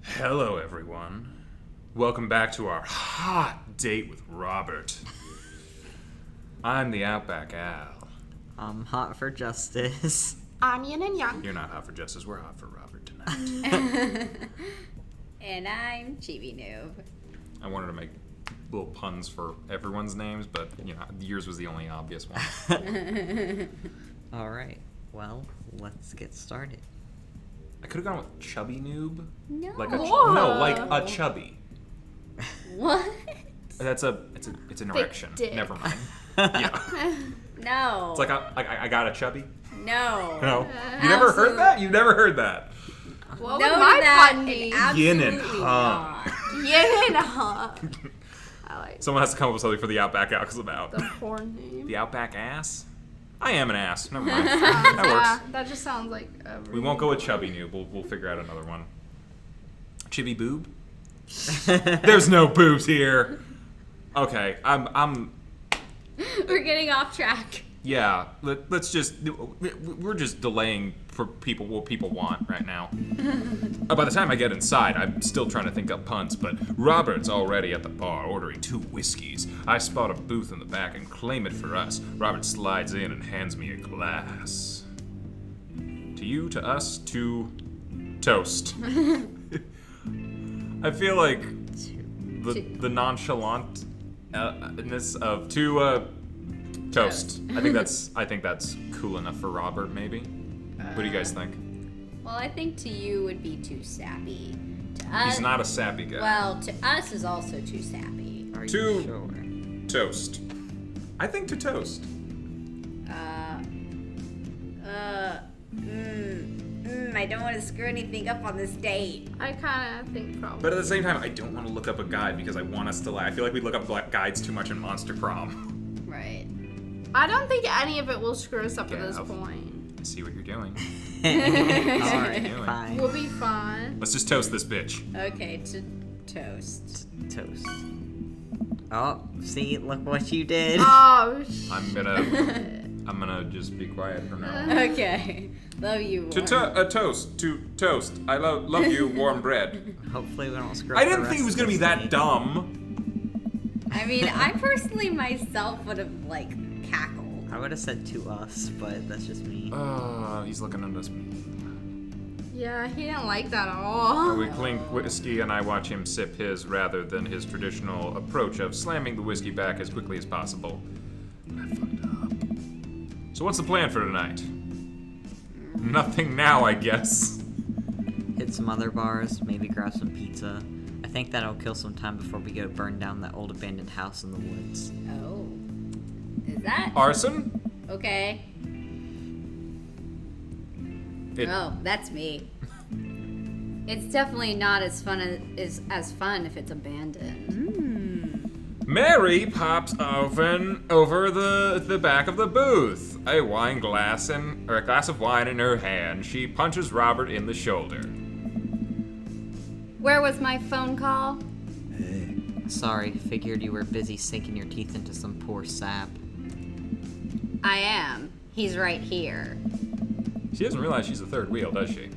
Hello, everyone. Welcome back to our hot date with Robert. I'm the OutbackAl. I'm hot for justice. I'm Yin&Jung. You're not hot for justice. We're hot for Robert tonight. And I'm Chibi Noob. I wanted to make little puns for everyone's names, but yours was the only obvious one. All right. Well, let's get started. I could have gone with chubby noob. No. Like a chubby. What? It's an erection. dick. Never mind. Yeah. No. It's like I got a chubby. No. No. You never heard that? You never heard that? What No would to my that pun and be? Yin and absolutely Hung. not. Yin&Jung. I like Someone has to come up with something for the Outback Al because I'm out. the porn name. The Outback ass? I am an ass. Never mind. Yeah, That works. that just sounds like a We won't go with chubby noob. We'll figure out another one. Chibby boob? There's no boobs here. Okay, I'm We're getting off track. yeah. Let's just we're just delaying for what people want right now. By the time I get inside, I'm still trying to think up puns, but Robert's already at the bar ordering 2 whiskeys. I spot a booth in the back and claim it for us. Robert slides in and hands me a glass. To you, to us, to toast. I feel like the nonchalantness of to toast. I think that's cool enough for Robert. Maybe. What do you guys think? Well, I think to you would be too sappy. To us, He's not a sappy guy. Well, to us is also too sappy. Are To- you sure? Toast. I think to toast. I don't want to screw anything up on this date. I kind of think probably. But at the same time, I don't want to look up a guide because I want us to lie. I feel like we look up guides too much in Monster Prom. Right. I don't think any of it will screw us up at this Gav. point. I see what you're doing. All What are you right, doing? fine. We'll be fine. Let's just toast this bitch. Okay, to toast. Toast. Oh, see, look what you did. Oh, I'm gonna just be quiet from now on. Okay. Love you. To toast. To toast. I love you, warm bread. Hopefully we don't screw up I the didn't think rest it was of gonna be this that date. dumb. I mean, I personally myself would have cackled. I would have said to us, but that's just me. He's looking at us. yeah, he didn't like that at all. We clink whiskey and I watch him sip his rather than his traditional approach of slamming the whiskey back as quickly as possible. I fucked up. So what's the plan for tonight? Nothing now, I guess. Hit some other bars, maybe grab some pizza. I think that'll kill some time before we go burn down that old abandoned house in the woods. Oh. Is that? Arson? Okay. It- Oh, that's me. It's definitely not as fun as fun if it's abandoned. Mary pops open over the back of the booth. A glass of wine in her hand. She punches Robert in the shoulder. Where was my phone call? Sorry, figured you were busy sinking your teeth into some poor sap. I am. He's right here. She doesn't realize she's the third wheel, does she?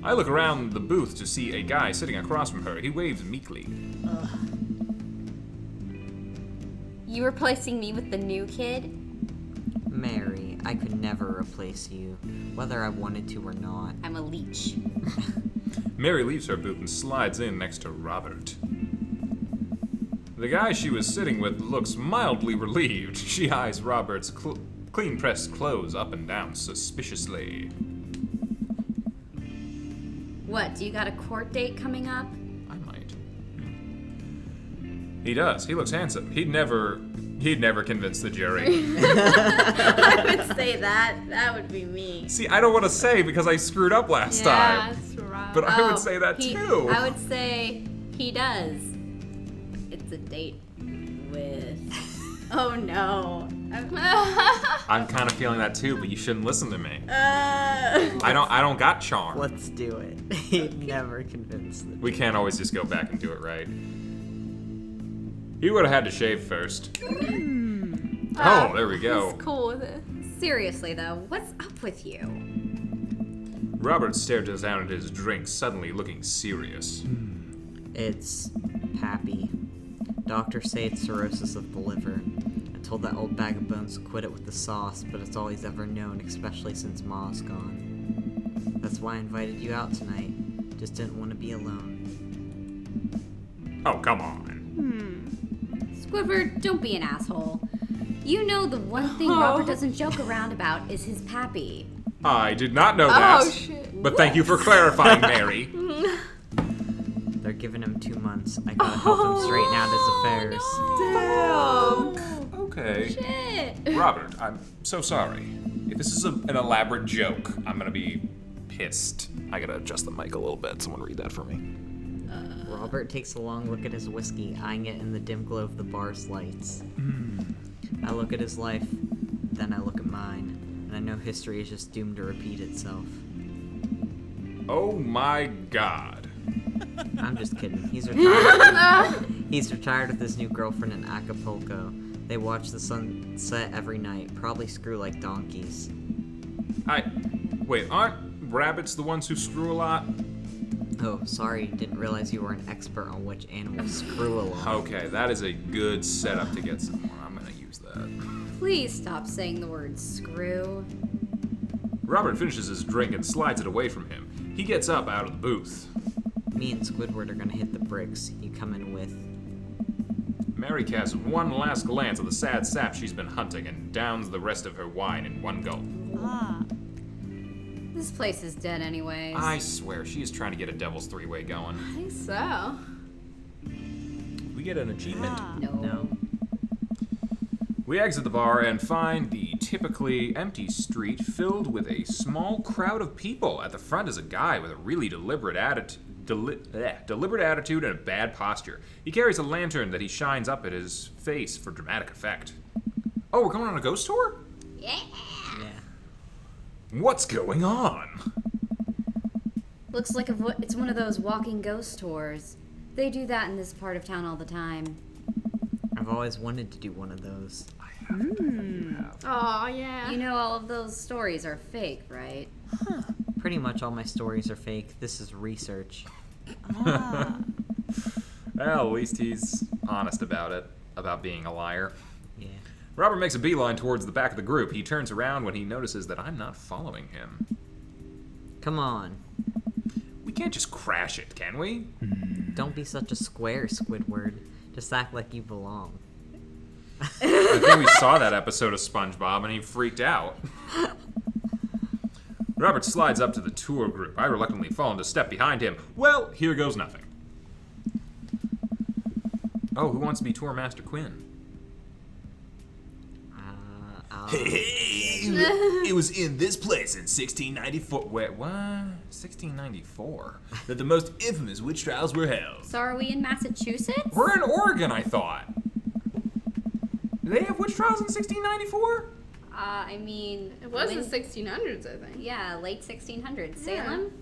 I look around the booth to see a guy sitting across from her. He waves meekly. You replacing me with the new kid? Mary, I could never replace you, whether I wanted to or not. I'm a leech. Mary leaves her booth and slides in next to Robert. The guy she was sitting with looks mildly relieved. She eyes Robert's clean-pressed clothes up and down suspiciously. What, do you got a court date coming up? I might. He does. He looks handsome. He'd never convince the jury. I would say that. That would be me. See, I don't want to say because I screwed up last time. That's right. But I would say that too. I would say he does. It's a date with... Oh no. I'm kind of feeling that too, but you shouldn't listen to me. I don't got charm. Let's do it. He'd never convince them. We can't always just go back and do it right. He would have had to shave first. Oh, there we go. He's cool with it. Seriously though, what's up with you? Robert stared down at his drink, suddenly looking serious. It's Pappy. Doctors say it's cirrhosis of the liver. I told that old bag of bones to quit it with the sauce, but it's all he's ever known, especially since Ma's gone. That's why I invited you out tonight. Just didn't want to be alone. Oh, come on. Squidward, don't be an asshole. You know the one thing Robert doesn't joke around about is his pappy. I did not know that. Oh, shit. But thank you for clarifying, Mary. They're giving him 2 months. I gotta help him straighten out his affairs. Damn. Okay. Shit. Robert, I'm so sorry. If this is an elaborate joke, I'm gonna be pissed. I gotta adjust the mic a little bit. Someone read that for me. Robert takes a long look at his whiskey, eyeing it in the dim glow of the bar's lights. I look at his life, then I look at mine, and I know history is just doomed to repeat itself. Oh my god. I'm just kidding. He's retired. He's retired with his new girlfriend in Acapulco. They watch the sunset every night, probably screw like donkeys. Wait, aren't rabbits the ones who screw a lot? Oh, sorry, didn't realize you were an expert on which animals screw a lot. Okay, that is a good setup to get someone. I'm gonna use that. Please stop saying the word screw. Robert finishes his drink and slides it away from him. He gets up out of the booth. Me and Squidward are gonna hit the bricks. You come in with... Mary casts one last glance at the sad sap she's been hunting and downs the rest of her wine in one gulp. This place is dead anyways. I swear, she is trying to get a devil's three-way going. I think so. We get an achievement. No. We exit the bar and find the typically empty street filled with a small crowd of people. At the front is a guy with a really deliberate attitude and a bad posture. He carries a lantern that he shines up at his face for dramatic effect. Oh, we're going on a ghost tour? Yeah. What's going on? Looks like it's one of those walking ghost tours. They do that in this part of town all the time. I've always wanted to do one of those. Oh, yeah. You know all of those stories are fake, right? Pretty much all my stories are fake. This is research. Well, at least he's honest about it, about being a liar. Yeah. Robert makes a beeline towards the back of the group. He turns around when he notices that I'm not following him. Come on. We can't just crash it, can we? Don't be such a square, Squidward. Just act like you belong. I think we saw that episode of SpongeBob and he freaked out. Robert slides up to the tour group. I reluctantly fall into step behind him. Well, here goes nothing. Oh, who wants to be Tour Master Quinn? It was in this place in 1694. Wait, what? 1694? That the most infamous witch trials were held. So are we in Massachusetts? We're in Oregon, I thought. Do they have witch trials in 1694? I mean... It was the 1600s, I think. Yeah, late 1600s. Salem?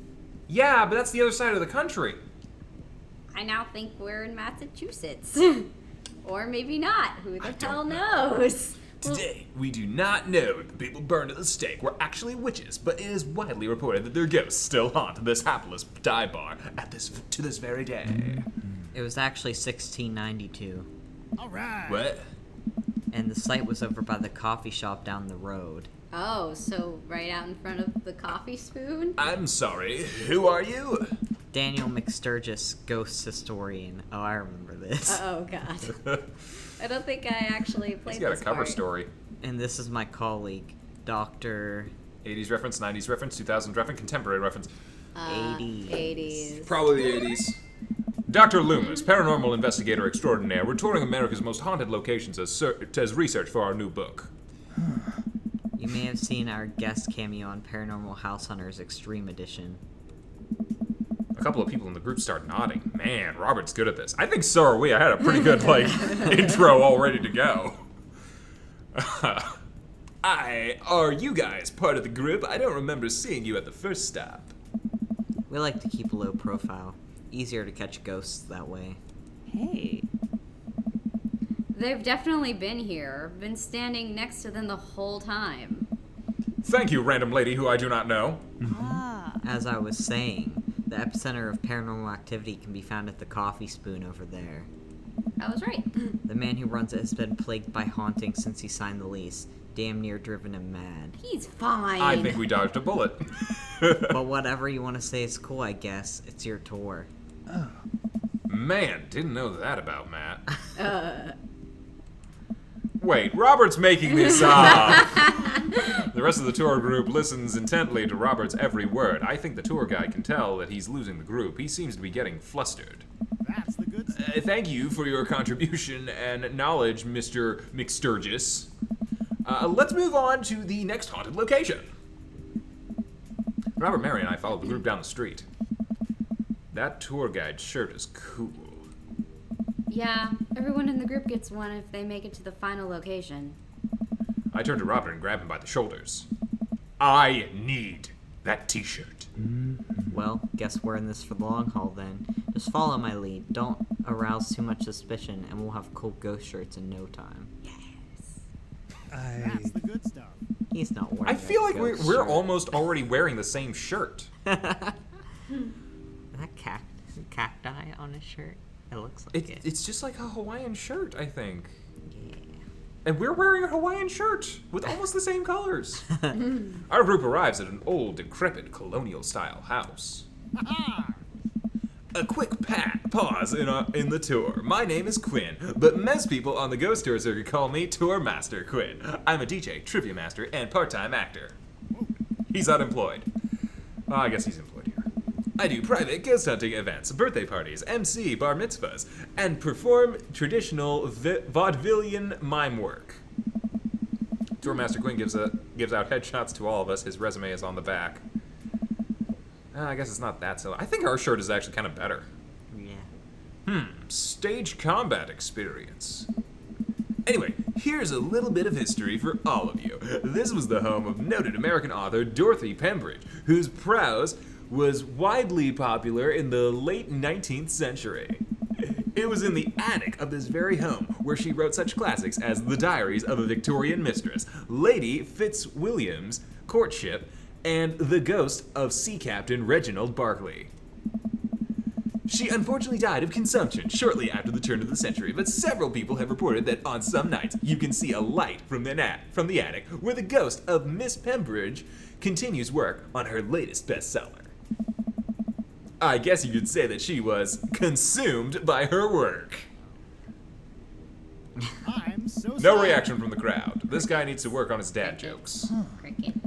Yeah, but that's the other side of the country. I now think we're in Massachusetts. Or maybe not. Who the hell knows? Today, we do not know if the people burned at the stake were actually witches, but it is widely reported that their ghosts still haunt this hapless dive bar to this very day. It was actually 1692. All right. What? And the site was over by the coffee shop down the road. Oh, so right out in front of the coffee spoon? I'm sorry, who are you? Daniel McSturgis, ghost historian. Oh, I remember this. Oh, God. I don't think I actually played He's got a this cover part. story. And this is my colleague, Dr. 80s reference, 90s reference, 2000s reference, contemporary reference. 80s. 80s. Probably the 80s. Dr. Loomis, paranormal investigator extraordinaire. We're touring America's most haunted locations as research for our new book. You may have seen our guest cameo on Paranormal House Hunters Extreme Edition. A couple of people in the group start nodding. Man, Robert's good at this. I think so are we. I had a pretty good, intro all ready to go. Are you guys part of the group? I don't remember seeing you at the first stop. We like to keep a low profile. Easier to catch ghosts that way. Hey. They've definitely been here. Been standing next to them the whole time. Thank you, random lady who I do not know. as I was saying, the epicenter of paranormal activity can be found at the Coffee Spoon over there. I was right. The man who runs it has been plagued by hauntings since he signed the lease, damn near driven him mad. He's fine. I think we dodged a bullet. But whatever you want to say is cool, I guess. It's your tour. Man, didn't know that about Matt. Wait, Robert's making this up! The rest of the tour group listens intently to Robert's every word. I think the tour guide can tell that he's losing the group. He seems to be getting flustered. That's the good stuff. Thank you for your contribution and knowledge, Mr. McSturgis. Let's move on to the next haunted location. Robert, Mary, and I followed the group down the street. That tour guide shirt is cool. Yeah, everyone in the group gets one if they make it to the final location. I turned to Robert and grabbed him by the shoulders. I need that t-shirt. Well, guess we're in this for the long haul then. Just follow my lead. Don't arouse too much suspicion, and we'll have cool ghost shirts in no time. That's the good stuff. He's not wearing I feel a like ghost we're shirt. almost already wearing the same shirt. That cacti on his shirt? It looks like it. It's just like a Hawaiian shirt, I think. Yeah. And we're wearing a Hawaiian shirt with almost the same colors. Our group arrives at an old, decrepit, colonial-style house. A quick pause in the tour. My name is Quinn, but most people on the ghost tour circuit call me Tour Master Quinn. I'm a DJ, trivia master, and part-time actor. He's unemployed. I guess he's employed here. I do private ghost hunting events, birthday parties, MC bar mitzvahs, and perform traditional vaudevillian mime work. Tour Master Quinn gives out headshots to all of us. His resume is on the back. I guess it's not that silly. I think our shirt is actually kind of better. Yeah. Stage combat experience. Anyway, here's a little bit of history for all of you. This was the home of noted American author Dorothy Pembridge, whose prose was widely popular in the late 19th century. It was in the attic of this very home where she wrote such classics as The Diaries of a Victorian Mistress, Lady Fitzwilliam's Courtship, and The Ghost of Sea Captain Reginald Barclay. She unfortunately died of consumption shortly after the turn of the century, but several people have reported that on some nights you can see a light from the attic where the ghost of Miss Pembridge continues work on her latest bestseller. I guess you could say that she was consumed by her work. I'm so No sorry. reaction from the crowd. This guy needs to work on his dad jokes. Crickets.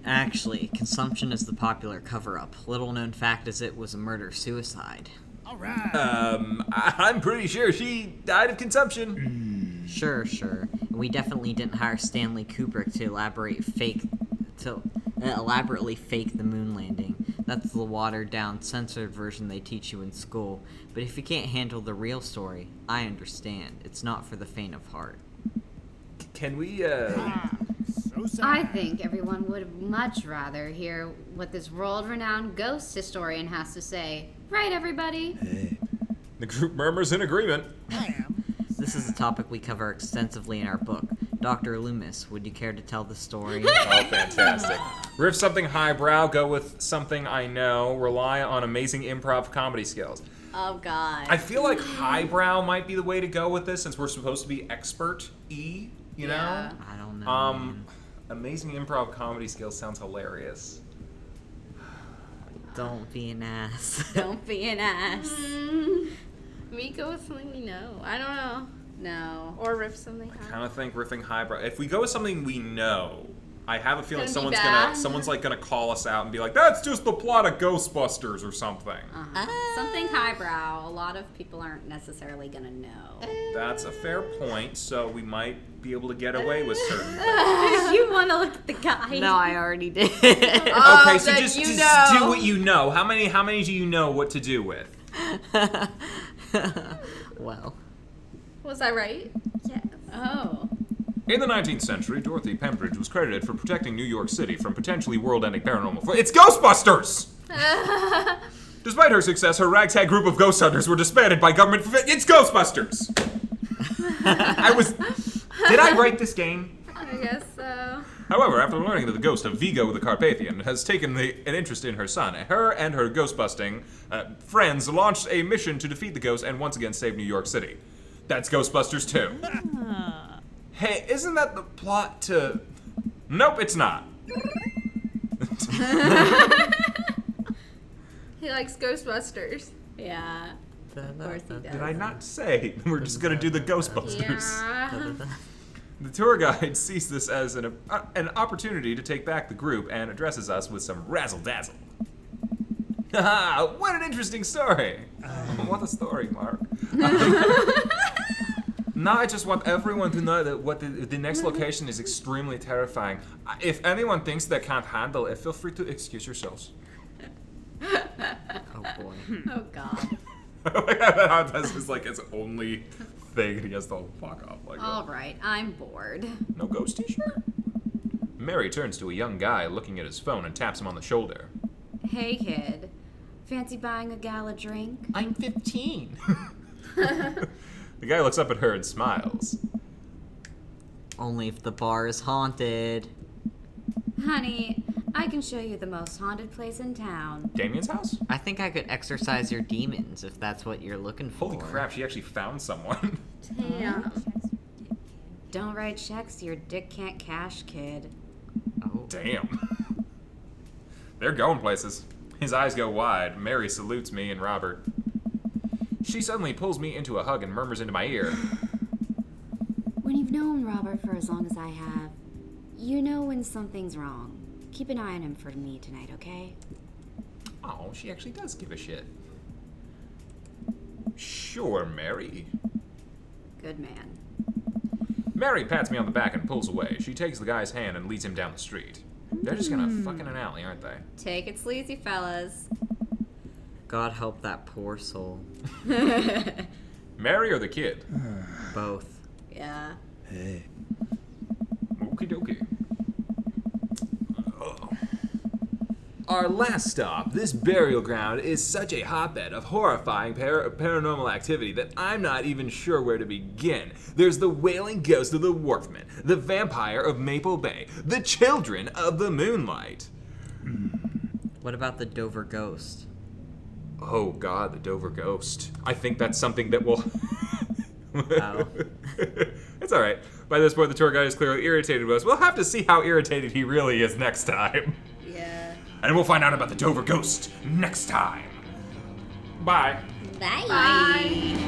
Actually, consumption is the popular cover-up. Little known fact is it was a murder-suicide. All right. I'm pretty sure she died of consumption. Sure. And we definitely didn't hire Stanley Kubrick to elaborately fake the moon landing. That's the watered-down, censored version they teach you in school. But if you can't handle the real story, I understand. It's not for the faint of heart. Can we, So sorry. I think everyone would much rather hear what this world-renowned ghost historian has to say. Right, everybody? The group murmurs in agreement. I am. This is a topic we cover extensively in our book. Dr. Loomis, would you care to tell the story? Oh, fantastic. Riff something highbrow, go with something I know, rely on amazing improv comedy skills. Oh, God. I feel like highbrow might be the way to go with this since we're supposed to be expert-y, you know? I don't know. Man. Amazing improv comedy skills sounds hilarious. Don't be an ass. Don't be an ass. We go with something we know. I don't know. No. Or riff something. Kind of think riffing highbrow. If we go with something we know, I have a feeling Gonna be someone's bad. gonna call us out and be like, "That's just the plot of Ghostbusters" or something. Something highbrow. A lot of people aren't necessarily gonna know. That's a fair point. So we might be able to get away with certain things. You want to look at the guy? No, I already did. Okay, so then just you do know. what you know. How many do you know what to do with? Well, Was I right? Yes. Oh. In the 19th century, Dorothy Pembridge was credited for protecting New York City from potentially world-ending paranormal. It's Ghostbusters! Despite her success, her ragtag group of ghost hunters were disbanded by government. It's Ghostbusters! Did I write this game? I guess so. However, after learning that the ghost of Vigo the Carpathian has taken an interest in her son, her and her ghost-busting friends launched a mission to defeat the ghost and once again save New York City. That's Ghostbusters 2. Hey, isn't that the plot to... Nope, it's not. He likes Ghostbusters. Yeah. Of course he does. Did I not say we're just gonna do the Ghostbusters? Yeah. The tour guide sees this as an opportunity to take back the group and addresses us with some razzle-dazzle. Haha, what an interesting story! What a story, Mark. Now I just want everyone to know that the next location is extremely terrifying. If anyone thinks they can't handle it, feel free to excuse yourselves. Oh boy. Oh God. That's just like his only thing. He has to fuck off like All right, I'm bored. that. No ghost t-shirt? Mary turns to a young guy looking at his phone and taps him on the shoulder. Hey kid, fancy buying a gal a drink? I'm 15. The guy looks up at her and smiles. Only if the bar is haunted. Honey, I can show you the most haunted place in town. Damien's house? I think I could exorcise your demons if that's what you're looking for. Holy crap, she actually found someone. Damn. Don't write checks your dick can't cash, kid. Oh. Damn. They're going places. His eyes go wide. Mary salutes me and Robert. She suddenly pulls me into a hug and murmurs into my ear. When you've known Robert for as long as I have, you know when something's wrong. Keep an eye on him for me tonight, okay? Oh, she actually does give a shit. Sure, Mary. Good man. Mary pats me on the back and pulls away. She takes the guy's hand and leads him down the street. They're just gonna fuck in an alley, aren't they? Take it sleazy, fellas. God help that poor soul. Mary or the kid? Both. Yeah. Hey. Okie dokie. Our last stop, this burial ground, is such a hotbed of horrifying paranormal activity that I'm not even sure where to begin. There's the wailing ghost of the Wharfman, the vampire of Maple Bay, the children of the moonlight. What about the Dover ghost? Oh god, the Dover ghost. I think that's something that will... Oh. It's alright. By this point, the tour guide is clearly irritated with us. We'll have to see how irritated he really is next time. Yeah. And we'll find out about the Dover ghost next time. Bye. Bye. Bye.